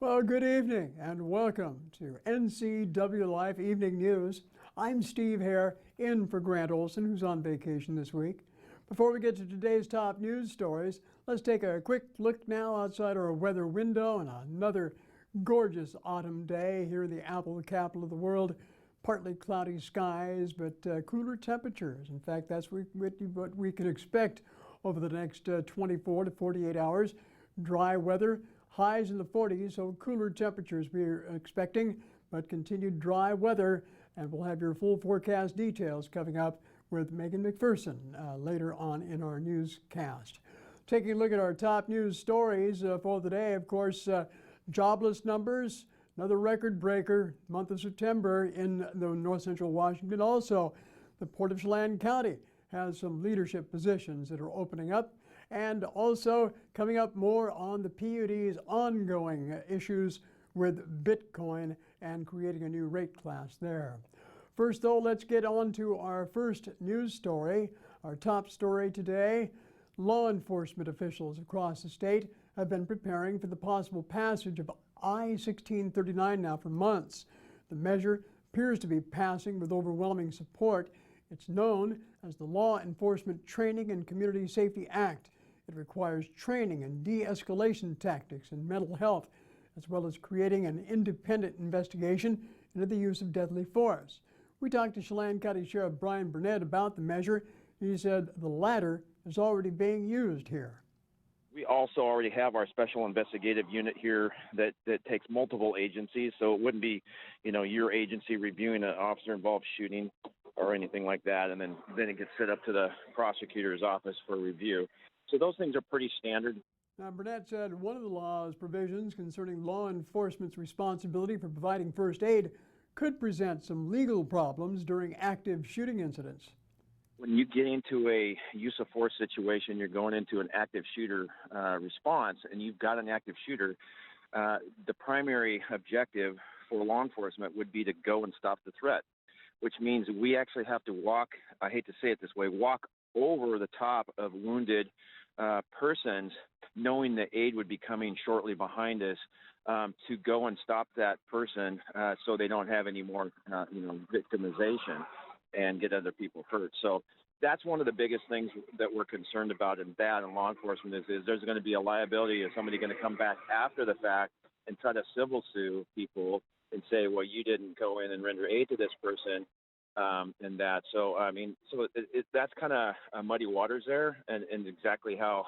Well, good evening and welcome to NCWLIFE Evening News. I'm Steve Hare, in for Grant Olson, who's on vacation this week. Before we get to today's top news stories, let's take a quick look now outside our weather window on another gorgeous autumn day here in the apple capital of the world. Partly cloudy skies, but cooler temperatures. In fact, that's what we can expect over the next 24 to 48 hours. Dry weather. Highs in the 40s, so cooler temperatures we're expecting, but continued dry weather. And we'll have your full forecast details coming up with Megan McPherson later on in our newscast. Taking a look at our top news stories for the day, of course, jobless numbers, another record breaker, month of September in the north central Washington. Also, the Port of Chelan County has some leadership positions that are opening up. And also coming up more on the PUD's ongoing issues with Bitcoin and creating a new rate class there. First, though, let's get on to our first news story. Our top story today, law enforcement officials across the state have been preparing for the possible passage of I-1639 now for months. The measure appears to be passing with overwhelming support. It's known as the Law Enforcement Training and Community Safety Act. It requires training and de-escalation tactics in mental health, as well as creating an independent investigation into the use of deadly force. We talked to Chelan County Sheriff Brian Burnett about the measure. He said the latter is already being used here. We also already have our special investigative unit here that takes multiple agencies, so it wouldn't be, your agency reviewing an officer-involved shooting or anything like that, and then it gets set up to the prosecutor's office for review. So those things are pretty standard. Now, Burnett said one of the law's provisions concerning law enforcement's responsibility for providing first aid could present some legal problems during active shooting incidents. When you get into a use of force situation, you're going into an active shooter response, and you've got an active shooter. The primary objective for law enforcement would be to go and stop the threat, which means we actually have to walk, I hate to say it this way, walk over the top of wounded persons, knowing that aid would be coming shortly behind us, to go and stop that person so they don't have any more victimization and get other people hurt. So that's one of the biggest things that we're concerned about in that and law enforcement is there's going to be a liability of somebody going to come back after the fact and try to civil sue people and say, well, you didn't go in and render aid to this person. And that. So, that's kind of muddy waters there and exactly how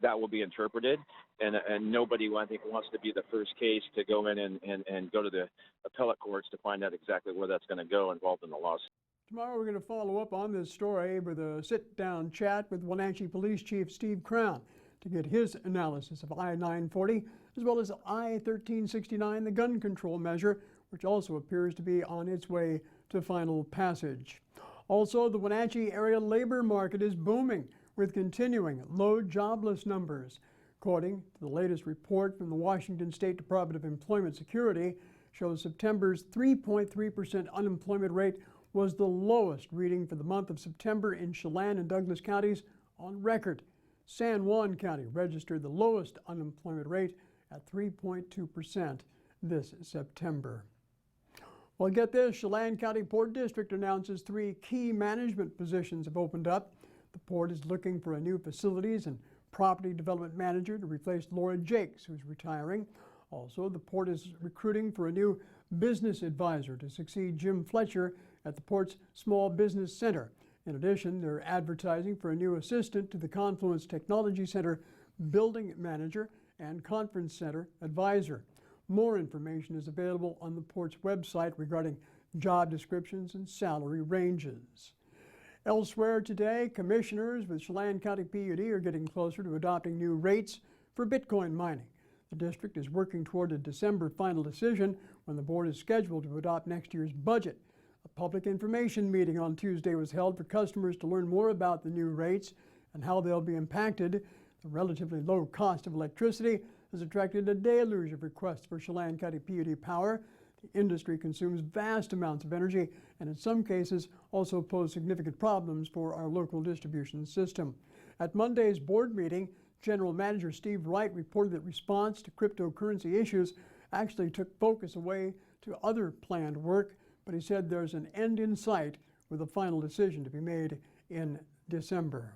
that will be interpreted. And nobody, I think, wants to be the first case to go in and go to the appellate courts to find out exactly where that's going to go involved in the lawsuit. Tomorrow we're going to follow up on this story with a sit-down chat with Wenatchee Police Chief Steve Crown to get his analysis of I-940 as well as I-1369, the gun control measure, which also appears to be on its way to final passage. Also, the Wenatchee area labor market is booming with continuing low jobless numbers. According to the latest report from the Washington State Department of Employment Security, shows September's 3.3% unemployment rate was the lowest reading for the month of September in Chelan and Douglas counties on record. San Juan County registered the lowest unemployment rate at 3.2% this September. Well, get this, Chelan County Port District announces 3 key management positions have opened up. The port is looking for a new facilities and property development manager to replace Laura Jakes, who's retiring. Also, the port is recruiting for a new business advisor to succeed Jim Fletcher at the port's Small Business Center. In addition, they're advertising for a new assistant to the Confluence Technology Center building manager and conference center advisor. More information is available on the port's website regarding job descriptions and salary ranges. Elsewhere today, commissioners with Chelan County PUD are getting closer to adopting new rates for Bitcoin mining. The district is working toward a December final decision when the board is scheduled to adopt next year's budget. A public information meeting on Tuesday was held for customers to learn more about the new rates and how they'll be impacted. The relatively low cost of electricity has attracted a deluge of requests for Chelan County PUD power. The industry consumes vast amounts of energy and in some cases also pose significant problems for our local distribution system. At Monday's board meeting, General Manager Steve Wright reported that response to cryptocurrency issues actually took focus away to other planned work, but he said there's an end in sight with a final decision to be made in December.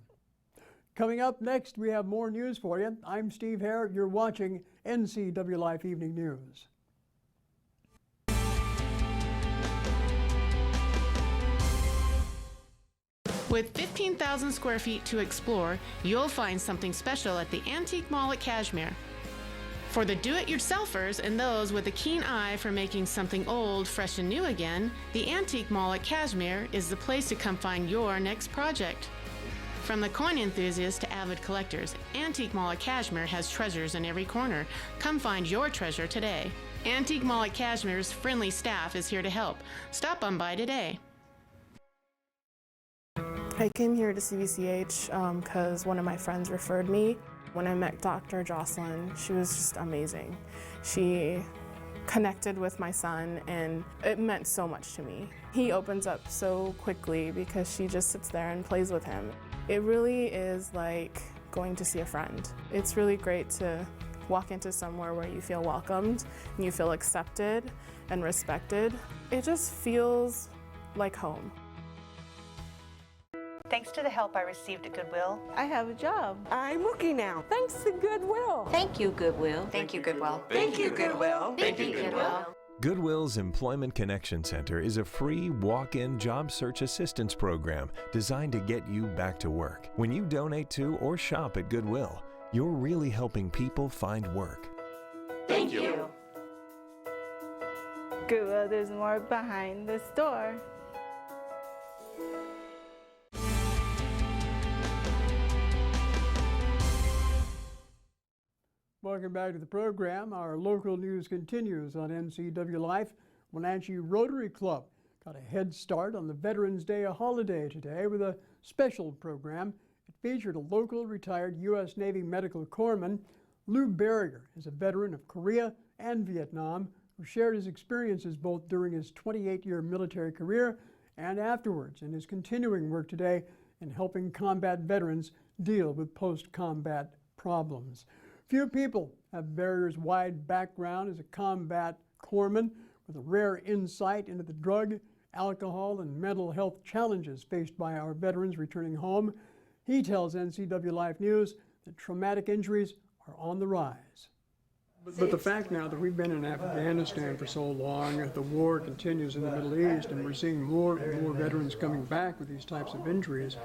Coming up next, we have more news for you. I'm Steve Hare. You're watching NCWLIFE Evening News. With 15,000 square feet to explore, you'll find something special at the Antique Mall at Cashmere. For the do-it-yourselfers and those with a keen eye for making something old fresh and new again, the Antique Mall at Cashmere is the place to come find your next project. From the coin enthusiasts to avid collectors, Antique Mall at Cashmere has treasures in every corner. Come find your treasure today. Antique Mall at Cashmere's friendly staff is here to help. Stop on by today. I came here to CVCH because one of my friends referred me. When I met Dr. Jocelyn, she was just amazing. She connected with my son, and it meant so much to me. He opens up so quickly because she just sits there and plays with him. It really is like going to see a friend. It's really great to walk into somewhere where you feel welcomed and you feel accepted and respected. It just feels like home. Thanks to the help I received at Goodwill, I have a job. I'm working now. Thanks to Goodwill. Thank you, Goodwill. Thank you, Goodwill. Thank you, Goodwill. Thank you, Goodwill. Goodwill's Employment Connection Center is a free walk-in job search assistance program designed to get you back to work. When you donate to or shop at Goodwill, you're really helping people find work. Thank you. Goodwill, there's more behind the store. Welcome back to the program. Our local news continues on NCWLIFE. Wenatchee Rotary Club got a head start on the Veterans Day holiday today with a special program. It featured a local retired U.S. Navy medical corpsman. Lou Barrier is a veteran of Korea and Vietnam who shared his experiences both during his 28-year military career and afterwards in his continuing work today in helping combat veterans deal with post-combat problems. Few people have Barrier's wide background as a combat corpsman with a rare insight into the drug, alcohol, and mental health challenges faced by our veterans returning home. He tells NCWLIFE News that traumatic injuries are on the rise. But the fact now that we've been in Afghanistan for so long, the war continues in the Middle East, and we're seeing more and more veterans coming back with these types of injuries,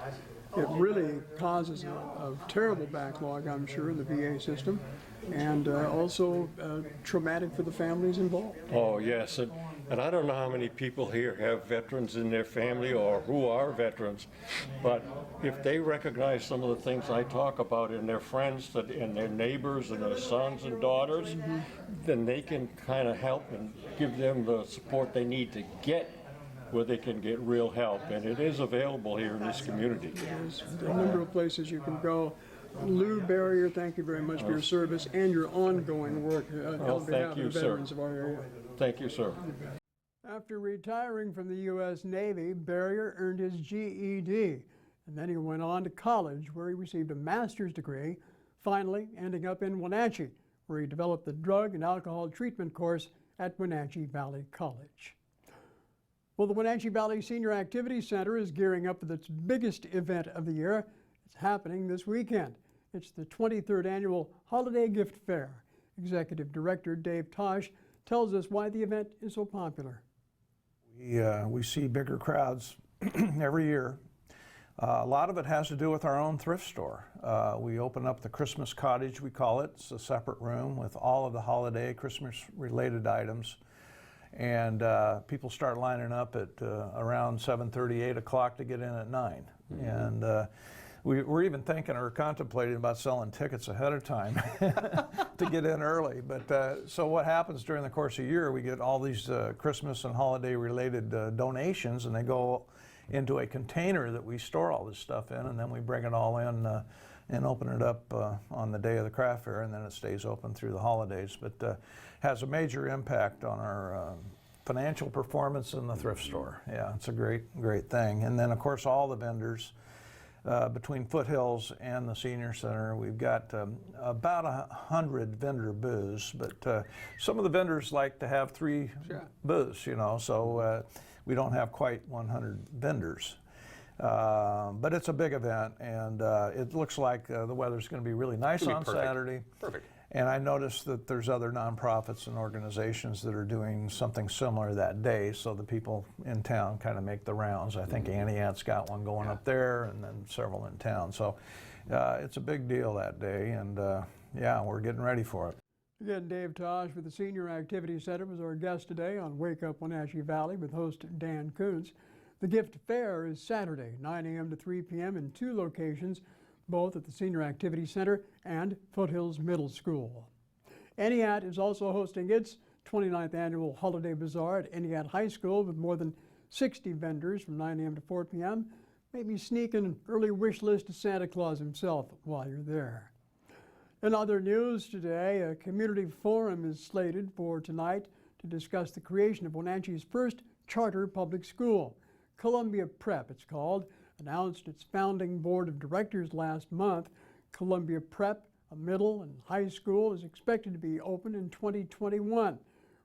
it really causes a terrible backlog, I'm sure, in the VA system, and also traumatic for the families involved. Oh, yes, and I don't know how many people here have veterans in their family or who are veterans, but if they recognize some of the things I talk about in their friends and their neighbors and their sons and daughters, then they can kind of help and give them the support they need to get where they can get real help, and it is available here in this community. There's a number of places you can go. Lou Barrier, thank you very much for your service and your ongoing work on behalf of the veterans of our area. Thank you, sir. After retiring from the U.S. Navy, Barrier earned his GED, and then he went on to college where he received a master's degree, finally ending up in Wenatchee, where he developed the drug and alcohol treatment course at Wenatchee Valley College. Well, the Wenatchee Valley Senior Activity Center is gearing up for its biggest event of the year. It's happening this weekend. It's the 23rd Annual Holiday Gift Fair. Executive Director Dave Tosh tells us why the event is so popular. We see bigger crowds every year. A lot of it has to do with our own thrift store. We open up the Christmas Cottage, we call it. It's a separate room with all of the holiday Christmas-related items. And people start lining up at around 7:30, 8 o'clock to get in at 9. Mm-hmm. And we're even thinking or contemplating about selling tickets ahead of time to get in early. But so what happens during the course of the year, we get all these Christmas and holiday related donations, and they go into a container that we store all this stuff in, and then we bring it all in and open it up on the day of the craft fair, and then it stays open through the holidays. But has a major impact on our financial performance in the thrift store. Yeah, it's a great thing. And then of course all the vendors between Foothills and the Senior Center. We've got about 100 vendor booths, but some of the vendors like to have 3 booths, you know, so we don't have quite 100 vendors. But it's a big event, and it looks like the weather's going to be really nice on Saturday. Perfect. And I noticed that there's other nonprofits and organizations that are doing something similar that day, so the people in town kind of make the rounds. I think Aniat's got one going up there, and then several in town. So it's a big deal that day, and yeah, we're getting ready for it. Again, Dave Tosh with the Senior Activity Center was our guest today on Wake Up Wenatchee Valley with host Dan Kuntz. The gift fair is Saturday, 9 a.m. to 3 p.m. in 2 locations, both at the Senior Activity Center and Foothills Middle School. Aniat is also hosting its 29th annual Holiday Bazaar at Aniat High School with more than 60 vendors from 9 a.m. to 4 p.m. Maybe sneak an early wish list to Santa Claus himself while you're there. In other news today, a community forum is slated for tonight to discuss the creation of Wenatchee's first charter public school. Columbia Prep, it's called, announced its founding board of directors last month. Columbia Prep, a middle and high school, is expected to be open in 2021.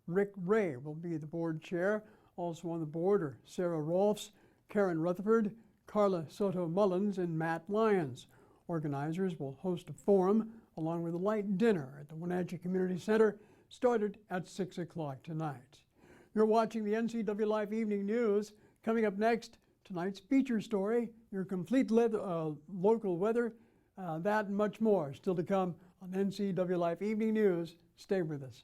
Rick Ray will be the board chair. Also on the board are Sarah Rolfs, Karen Rutherford, Carla Soto Mullins, and Matt Lyons. Organizers will host a forum along with a light dinner at the Wenatchee Community Center, started at 6 o'clock tonight. You're watching the NCWLIFE Evening News. Coming up next, tonight's feature story, your complete local weather, that and much more still to come on NCWLIFE Evening News. Stay with us.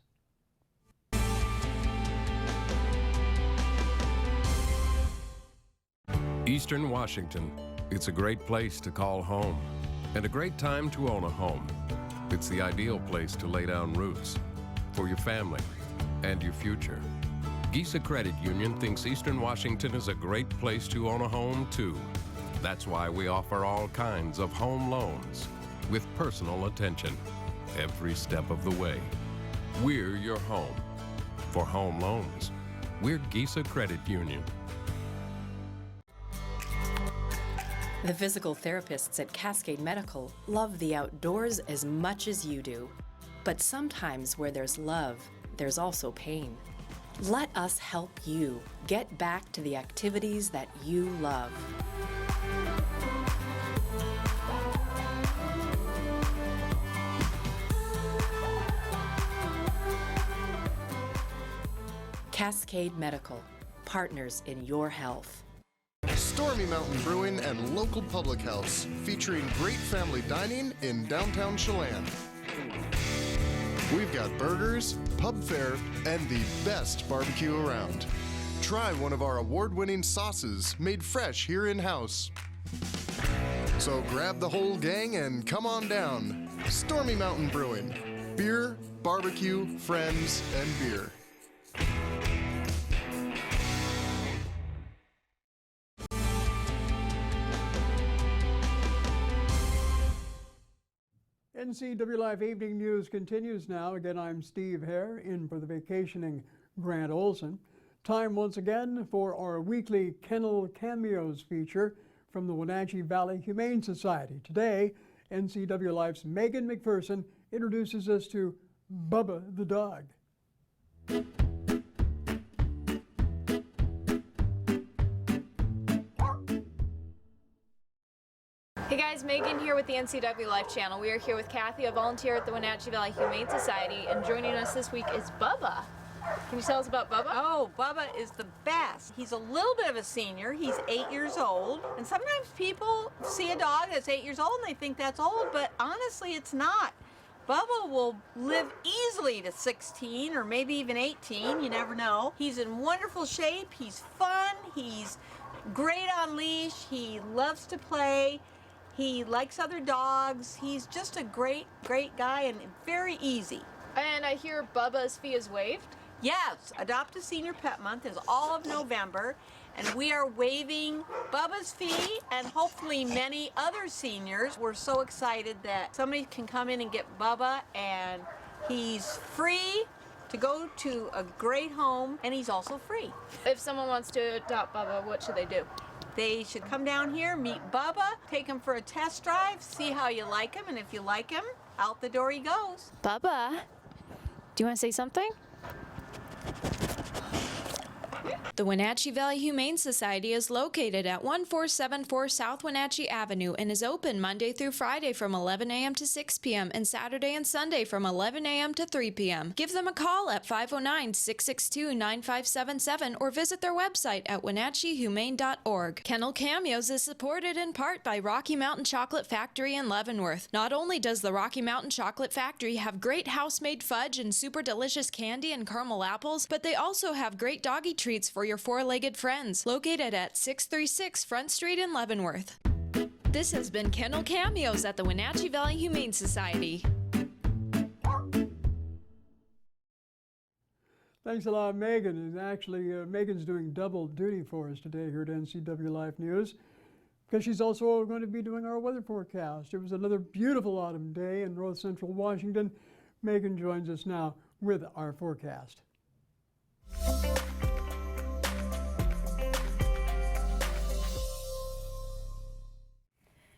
Eastern Washington. It's a great place to call home and a great time to own a home. It's the ideal place to lay down roots for your family and your future. Gisa Credit Union thinks Eastern Washington is a great place to own a home, too. That's why we offer all kinds of home loans with personal attention every step of the way. We're your home. For home loans, we're Gisa Credit Union. The physical therapists at Cascade Medical love the outdoors as much as you do. But sometimes where there's love, there's also pain. Let us help you get back to the activities that you love. Cascade Medical, partners in your health. Stormy Mountain Brewing and local public house, featuring great family dining in downtown Chelan. We've got burgers, pub fare, and the best barbecue around. Try one of our award-winning sauces made fresh here in-house. So grab the whole gang and come on down. Stormy Mountain Brewing. Beer, barbecue, friends, and beer. NCWLIFE Evening News continues now. Again, I'm Steve Hare, in for the vacationing Grant Olson. Time once again for our weekly Kennel Cameos feature from the Wenatchee Valley Humane Society. Today, NCWLIFE's Megan McPherson introduces us to Bubba the dog. Hey guys, Megan here with the NCWLIFE channel. We are here with Kathy, a volunteer at the Wenatchee Valley Humane Society, and joining us this week is Bubba. Can you tell us about Bubba? Oh, Bubba is the best. He's a little bit of a senior. He's 8 years old. And sometimes people see a dog that's 8 years old and they think that's old, but honestly it's not. Bubba will live easily to 16 or maybe even 18, you never know. He's in wonderful shape, he's fun, he's great on leash, he loves to play, he likes other dogs, he's just a great guy and very easy. And I hear Bubba's fee is waived? Yes, Adopt a Senior Pet Month is all of November, and we are waiving Bubba's fee and hopefully many other seniors. We're so excited that somebody can come in and get Bubba, and he's free to go to a great home, and he's also free. If someone wants to adopt Bubba, what should they do? They should come down here, meet Bubba, take him for a test drive, see how you like him, and if you like him, out the door he goes. Bubba, do you want to say something? The Wenatchee Valley Humane Society is located at 1474 South Wenatchee Avenue and is open Monday through Friday from 11 a.m. to 6 p.m. and Saturday and Sunday from 11 a.m. to 3 p.m. Give them a call at 509-662-9577 or visit their website at wenatcheehumane.org. Kennel Cameos is supported in part by Rocky Mountain Chocolate Factory in Leavenworth. Not only does the Rocky Mountain Chocolate Factory have great house-made fudge and super delicious candy and caramel apples, but they also have great doggy treats for your four-legged friends, located at 636 Front Street in Leavenworth. This has been Kennel Cameos at the Wenatchee Valley Humane Society. Thanks a lot, Megan. And actually, Megan's doing double duty for us today here at NCW Life News, because she's also going to be doing our weather forecast. It was another beautiful autumn day in north central Washington. Megan joins us now with our forecast.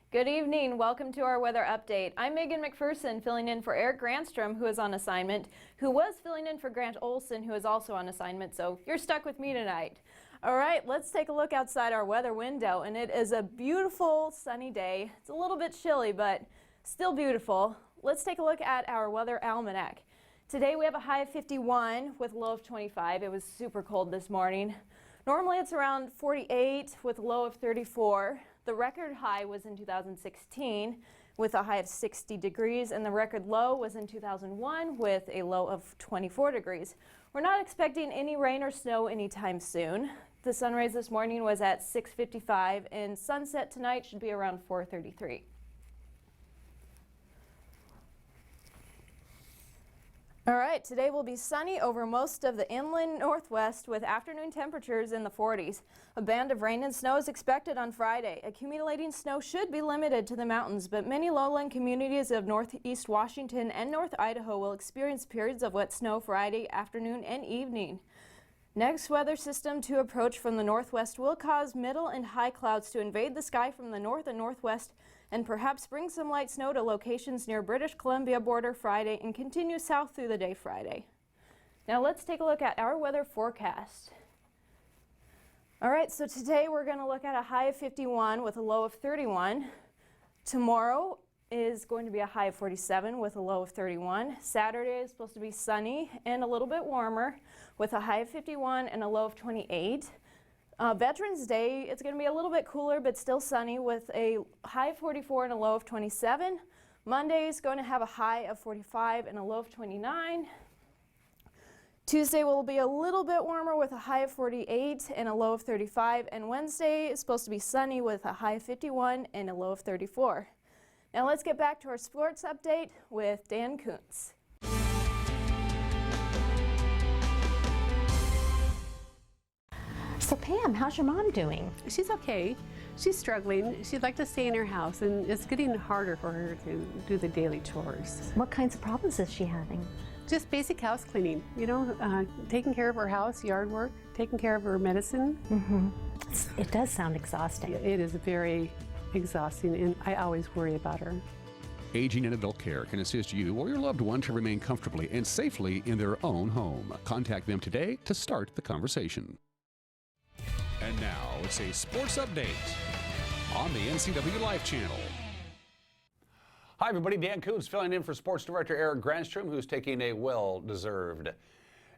Good evening. Welcome to our weather update. I'm Megan McPherson, filling in for Eric Granstrom, who is on assignment, who was filling in for Grant Olson, who is also on assignment, so you're stuck with me tonight. All right, let's take a look outside our weather window, and it is a beautiful sunny day. It's a little bit chilly, but still beautiful. Let's take a look at our weather almanac. Today we have a high of 51 with a low of 25. It was super cold this morning. Normally it's around 48 with a low of 34. The record high was in 2016 with a high of 60 degrees, and the record low was in 2001 with a low of 24 degrees. We're not expecting any rain or snow anytime soon. The sunrise this morning was at 6:55, and sunset tonight should be around 4:33. All right, today will be sunny over most of the inland northwest with afternoon temperatures in the 40s. A band of rain and snow is expected on Friday. Accumulating snow should be limited to the mountains, but many lowland communities of northeast Washington and north Idaho will experience periods of wet snow Friday afternoon and evening. Next weather system to approach from the northwest will cause middle and high clouds to invade the sky from the north and northwest, and perhaps bring some light snow to locations near British Columbia border Friday and continue south through the day Friday. Now let's take a look at our weather forecast. All right, so today we're going to look at a high of 51 with a low of 31. Tomorrow is going to be a high of 47 with a low of 31. Saturday is supposed to be sunny and a little bit warmer with a high of 51 and a low of 28. Veterans Day, it's going to be a little bit cooler but still sunny with a high of 44 and a low of 27. Monday is going to have a high of 45 and a low of 29. Tuesday will be a little bit warmer with a high of 48 and a low of 35. And Wednesday is supposed to be sunny with a high of 51 and a low of 34. Now let's get back to our sports update with Dan Kuntz. So Pam, how's your mom doing? She's okay. She's struggling. She'd like to stay in her house, and it's getting harder for her to do the daily chores. What kinds of problems is she having? Just basic house cleaning, you know, taking care of her house, yard work, taking care of her medicine. It does sound exhausting. It is very exhausting, and I always worry about her. Aging in Adult Care can assist you or your loved one to remain comfortably and safely in their own home. Contact them today to start the conversation. And now it's a sports update on the NCW Life channel. Hi everybody, Dan Kuntz filling in for Sports Director Eric Granstrom, who's taking a well-deserved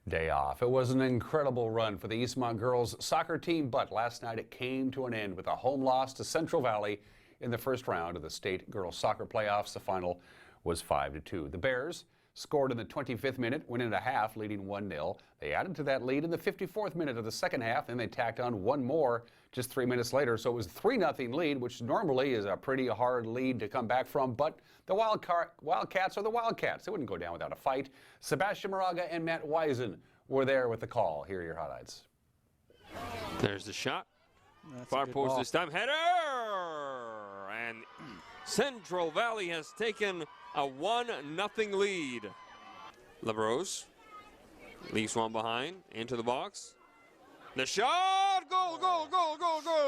day off. It was an incredible run for the Eastmont girls soccer team, but last night it came to an end with a home loss to Central Valley in the first round of the state girls soccer playoffs. The final was 5-2. The Bears scored in the 25th minute, went into half, leading 1-0. They added to that lead in the 54th minute of the second half, then they tacked on one more just 3 minutes later. So it was a 3-0 lead, which normally is a pretty hard lead to come back from, but the Wildcats are the Wildcats. They wouldn't go down without a fight. Sebastian Moraga and Matt Wisen were there with the call. Here are your highlights. There's the shot. Far post this time. Header! And Central Valley has taken a 1-0 lead. LaRose leaves one behind into the box. The shot! shot, goal, goal, goal, goal, goal.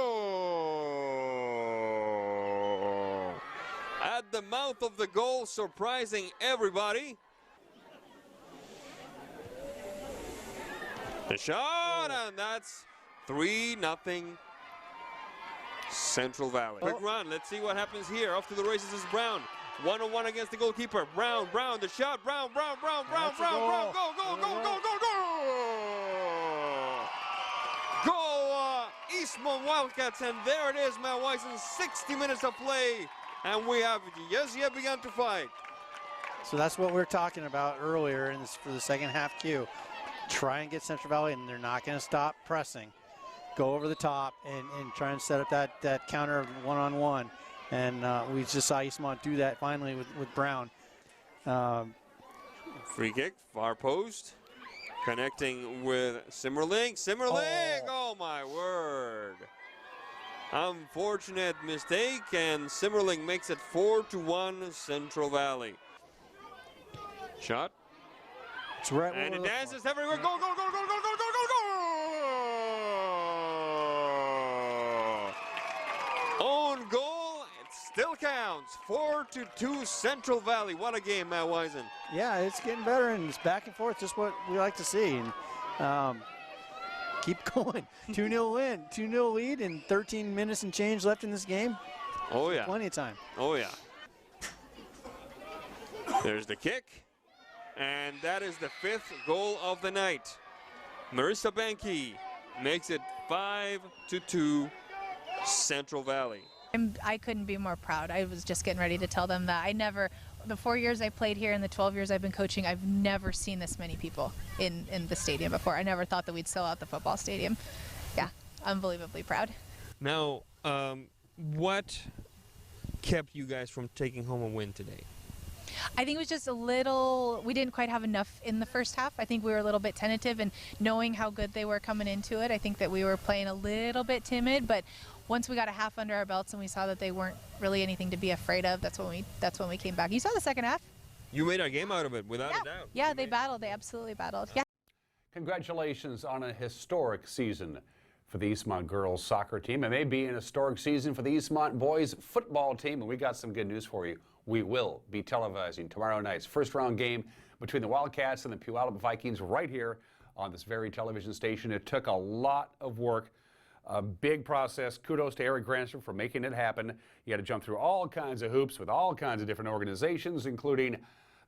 At the mouth of the goal, surprising everybody. The shot, and that's 3-0 Central Valley. Quick run, let's see what happens here. Off to the races is Brown. 1-on-1 against the goalkeeper. Brown, the shot, Brown, goal, goal, Eastmont Wildcats, and there it is, Matt Weisen, 60 minutes of play, and we have yet begun to fight. So that's what we were talking about earlier for the second half cue. Try and get Central Valley, and they're not going to stop pressing. Go over the top and try and set up that counter one-on-one. And we just saw Eastmont do that finally with Brown. Free kick, far post, connecting with Simmerling. Oh my word. Unfortunate mistake, and Simmerling makes it 4-1 Central Valley. Shot. It's right, and it dances everywhere. Go, go, go, go, go, go, go, go, go! Own goal, it still counts. 4-2 Central Valley. What a game, Matt Weisen. Yeah, it's getting better, and it's back and forth, just what we like to see. And keep going. 2-0 win, 2-0 lead, and 13 minutes and change left in this game. Oh, yeah. Plenty of time. Oh, yeah. There's the kick. And that is the 5th goal of the night. Marissa Banky makes it 5-2 Central Valley. I couldn't be more proud. I was just getting ready to tell them that the 4 years I played here and the 12 years I've been coaching, I've never seen this many people in the stadium before. I never thought that we'd sell out the football stadium. Yeah, unbelievably proud. Now, what kept you guys from taking home a win today? I think it was just we didn't quite have enough in the first half. I think we were a little bit tentative, and knowing how good they were coming into it, I think that we were playing a little bit timid, but once we got a half under our belts and we saw that they weren't really anything to be afraid of, that's when we came back. You saw the second half? You made a game out of it, without a doubt. Yeah, they battled. They absolutely battled. Yeah. Congratulations on a historic season for the Eastmont girls soccer team. It may be an historic season for the Eastmont boys football team, and we got some good news for you. We will be televising tomorrow night's first round game between the Wildcats and the Puyallup Vikings right here on this very television station. It took a lot of work, a big process. Kudos to Eric Granstrom for making it happen. You had to jump through all kinds of hoops with all kinds of different organizations, including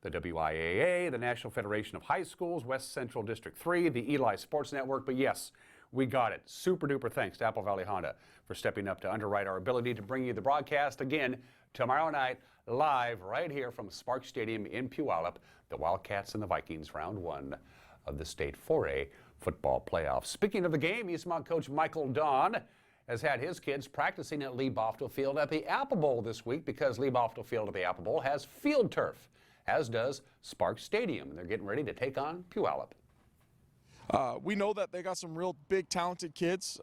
the WIAA, the National Federation of High Schools, West Central District 3, the Eli Sports Network. But yes, we got it. Super duper thanks to Apple Valley Honda for stepping up to underwrite our ability to bring you the broadcast again tomorrow night, live right here from Sparks Stadium in Puyallup, the Wildcats and the Vikings, round 1 of the State 4A football playoffs. Speaking of the game, Eastmont coach Michael Dawn has had his kids practicing at Lee Boftel Field at the Apple Bowl this week, because Lee Boftel Field at the Apple Bowl has field turf, as does Sparks Stadium, and they're getting ready to take on Puyallup. We know that they got some real big, talented kids.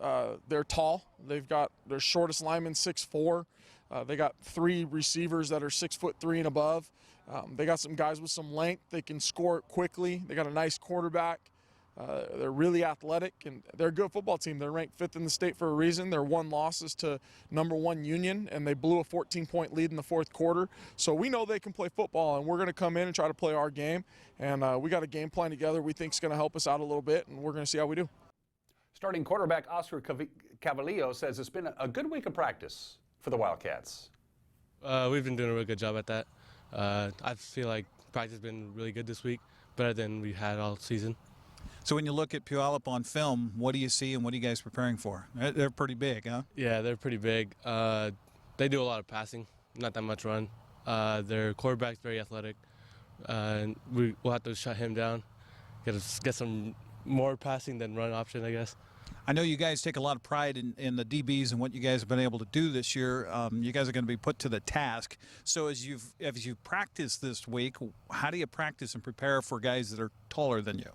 They're tall. They've got their shortest lineman 6'4". They got 3 receivers that are 6'3" and above. They got some guys with some length. They can score it quickly. They got a nice quarterback. They're really athletic, and they're a good football team. They're ranked 5th in the state for a reason. Their 1 loss is to #1 Union, and they blew a 14-point lead in the 4th quarter. So we know they can play football, and we're going to come in and try to play our game. And we got a game plan together we think is going to help us out a little bit, and we're going to see how we do. Starting quarterback Oscar Cavalillo says it's been a good week of practice for the Wildcats. We've been doing a really good job at that. I feel like practice has been really good this week, better than we had all season. So when you look at Puyallup on film, what do you see and what are you guys preparing for? They're pretty big, huh? Yeah, they're pretty big. They do a lot of passing, not that much run. Their quarterback's very athletic. And we'll have to shut him down, get some more passing than run option, I guess. I know you guys take a lot of pride in the DBs and what you guys have been able to do this year. You guys are going to be put to the task. So as you've practiced this week, how do you practice and prepare for guys that are taller than you?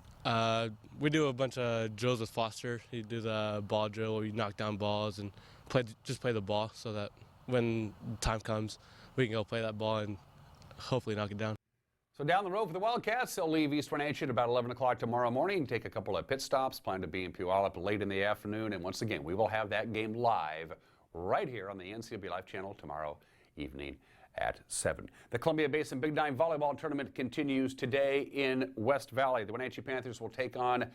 We do a bunch of drills with Foster. He do the ball drill where we knock down balls and just play the ball, so that when time comes, we can go play that ball and hopefully knock it down. So down the road for the Wildcats, they'll leave East Wenatchee at about 11 o'clock tomorrow morning, take a couple of pit stops, plan to be in Puyallup late in the afternoon, and once again, we will have that game live right here on the NCWLIFE channel tomorrow evening at 7. The Columbia Basin Big Nine Volleyball Tournament continues today in West Valley. The Wenatchee Panthers will take on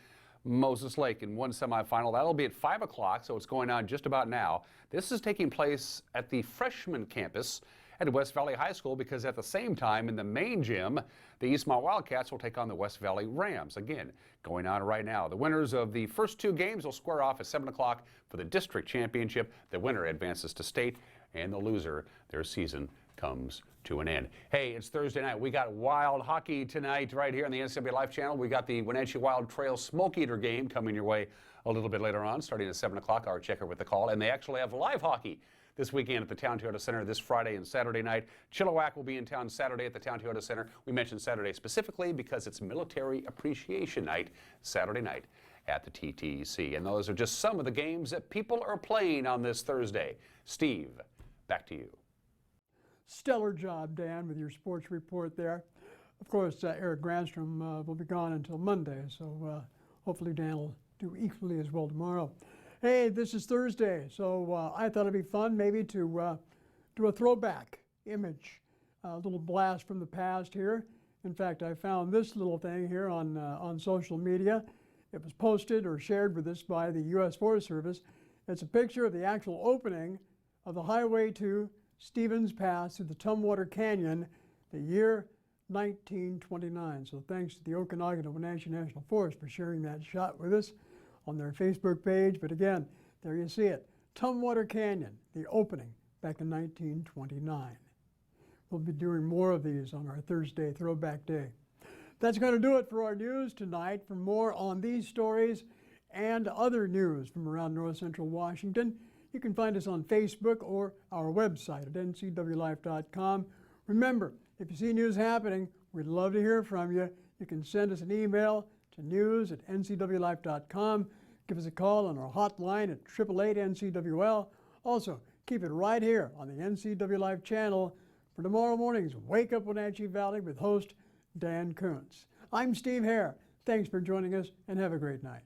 Moses Lake in one semifinal. That'll be at 5 o'clock, so it's going on just about now. This is taking place at the freshman campus at West Valley High School because at the same time in the main gym, the Eastmont Wildcats will take on the West Valley Rams. Again, going on right now. The winners of the first two games will square off at 7 o'clock for the district championship. The winner advances to state, and the loser, their season comes to an end. Hey, it's Thursday night. We got Wild hockey tonight right here on the NCWLIFE channel. We got the Wenatchee Wild Trail Smoke Eater game coming your way a little bit later on, starting at 7 o'clock. Our checker with the call. And they actually have live hockey this weekend at the Town Toyota Center this Friday and Saturday night. Chilliwack will be in town Saturday at the Town Toyota Center. We mentioned Saturday specifically because it's Military Appreciation Night, Saturday night at the TTC. And those are just some of the games that people are playing on this Thursday. Steve, back to you. Stellar job, Dan, with your sports report there. Of course, Eric Granstrom will be gone until Monday, so hopefully Dan will do equally as well tomorrow. Hey, this is Thursday, so I thought it'd be fun maybe to do a throwback image, a little blast from the past here. In fact, I found this little thing here on social media. It was posted or shared with us by the U.S. Forest Service. It's a picture of the actual opening of the Highway to Stevens Pass through the Tumwater Canyon, the year 1929. So thanks to the Okanagan and Wenatchee National Forest for sharing that shot with us on their Facebook page. But again, there you see it. Tumwater Canyon, the opening back in 1929. We'll be doing more of these on our Thursday Throwback Day. That's going to do it for our news tonight. For more on these stories and other news from around North Central Washington, you can find us on Facebook or our website at ncwlife.com. Remember, if you see news happening, we'd love to hear from you. You can send us an email to news@ncwlife.com. Give us a call on our hotline at 888-NCWL. Also, keep it right here on the NCWLIFE channel for tomorrow morning's Wake Up Wenatchee Valley with host Dan Kuntz. I'm Steve Hare. Thanks for joining us and have a great night.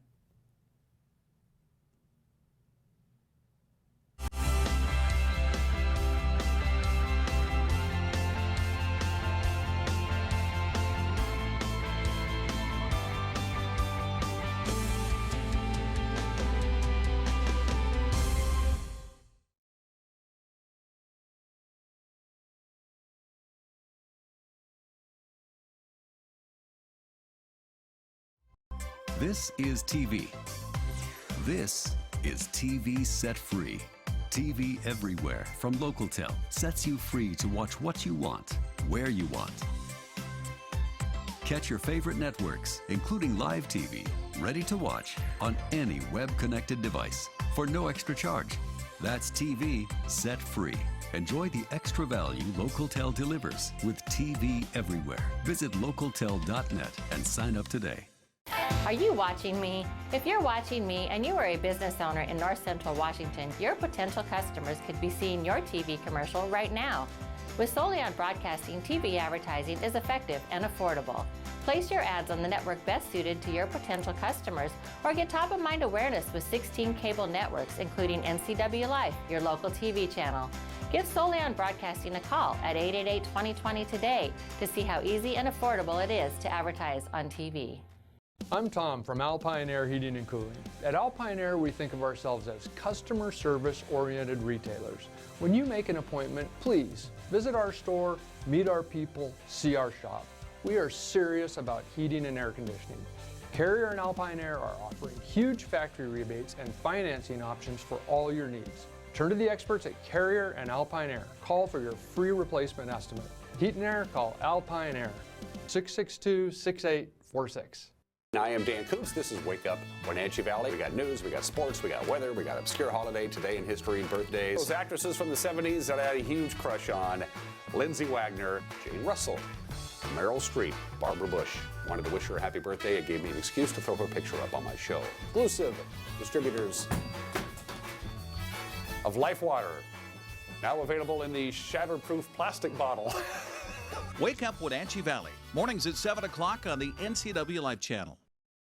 This is TV. This is TV Set Free. TV everywhere from Localtel sets you free to watch what you want, where you want. Catch your favorite networks, including live TV, ready to watch on any web-connected device for no extra charge. That's TV Set Free. Enjoy the extra value Localtel delivers with TV everywhere. Visit localtel.net and sign up today. Are you watching me? If you're watching me and you are a business owner in North Central Washington, your potential customers could be seeing your TV commercial right now. With Solion Broadcasting, TV advertising is effective and affordable. Place your ads on the network best suited to your potential customers or get top-of-mind awareness with 16 cable networks, including NCWLIFE, your local TV channel. Give Solion Broadcasting a call at 888-2020 today to see how easy and affordable it is to advertise on TV. I'm Tom from Alpine Air Heating and Cooling. At Alpine Air, we think of ourselves as customer service-oriented retailers. When you make an appointment, please visit our store, meet our people, see our shop. We are serious about heating and air conditioning. Carrier and Alpine Air are offering huge factory rebates and financing options for all your needs. Turn to the experts at Carrier and Alpine Air. Call for your free replacement estimate. Heat and air, call Alpine Air, 662-6846. I am Dan Kuntz. This is Wake Up Wenatchee Valley. We got news, we got sports, we got weather, we got obscure holiday today in history and birthdays. Those actresses from the 70s that I had a huge crush on: Lindsay Wagner, Jane Russell, Meryl Streep, Barbara Bush. Wanted to wish her a happy birthday. It gave me an excuse to throw her picture up on my show. Exclusive distributors of Life Water, now available in the shatterproof plastic bottle. Wake Up Wenatchee Valley, mornings at 7 o'clock on the NCWLIFE channel.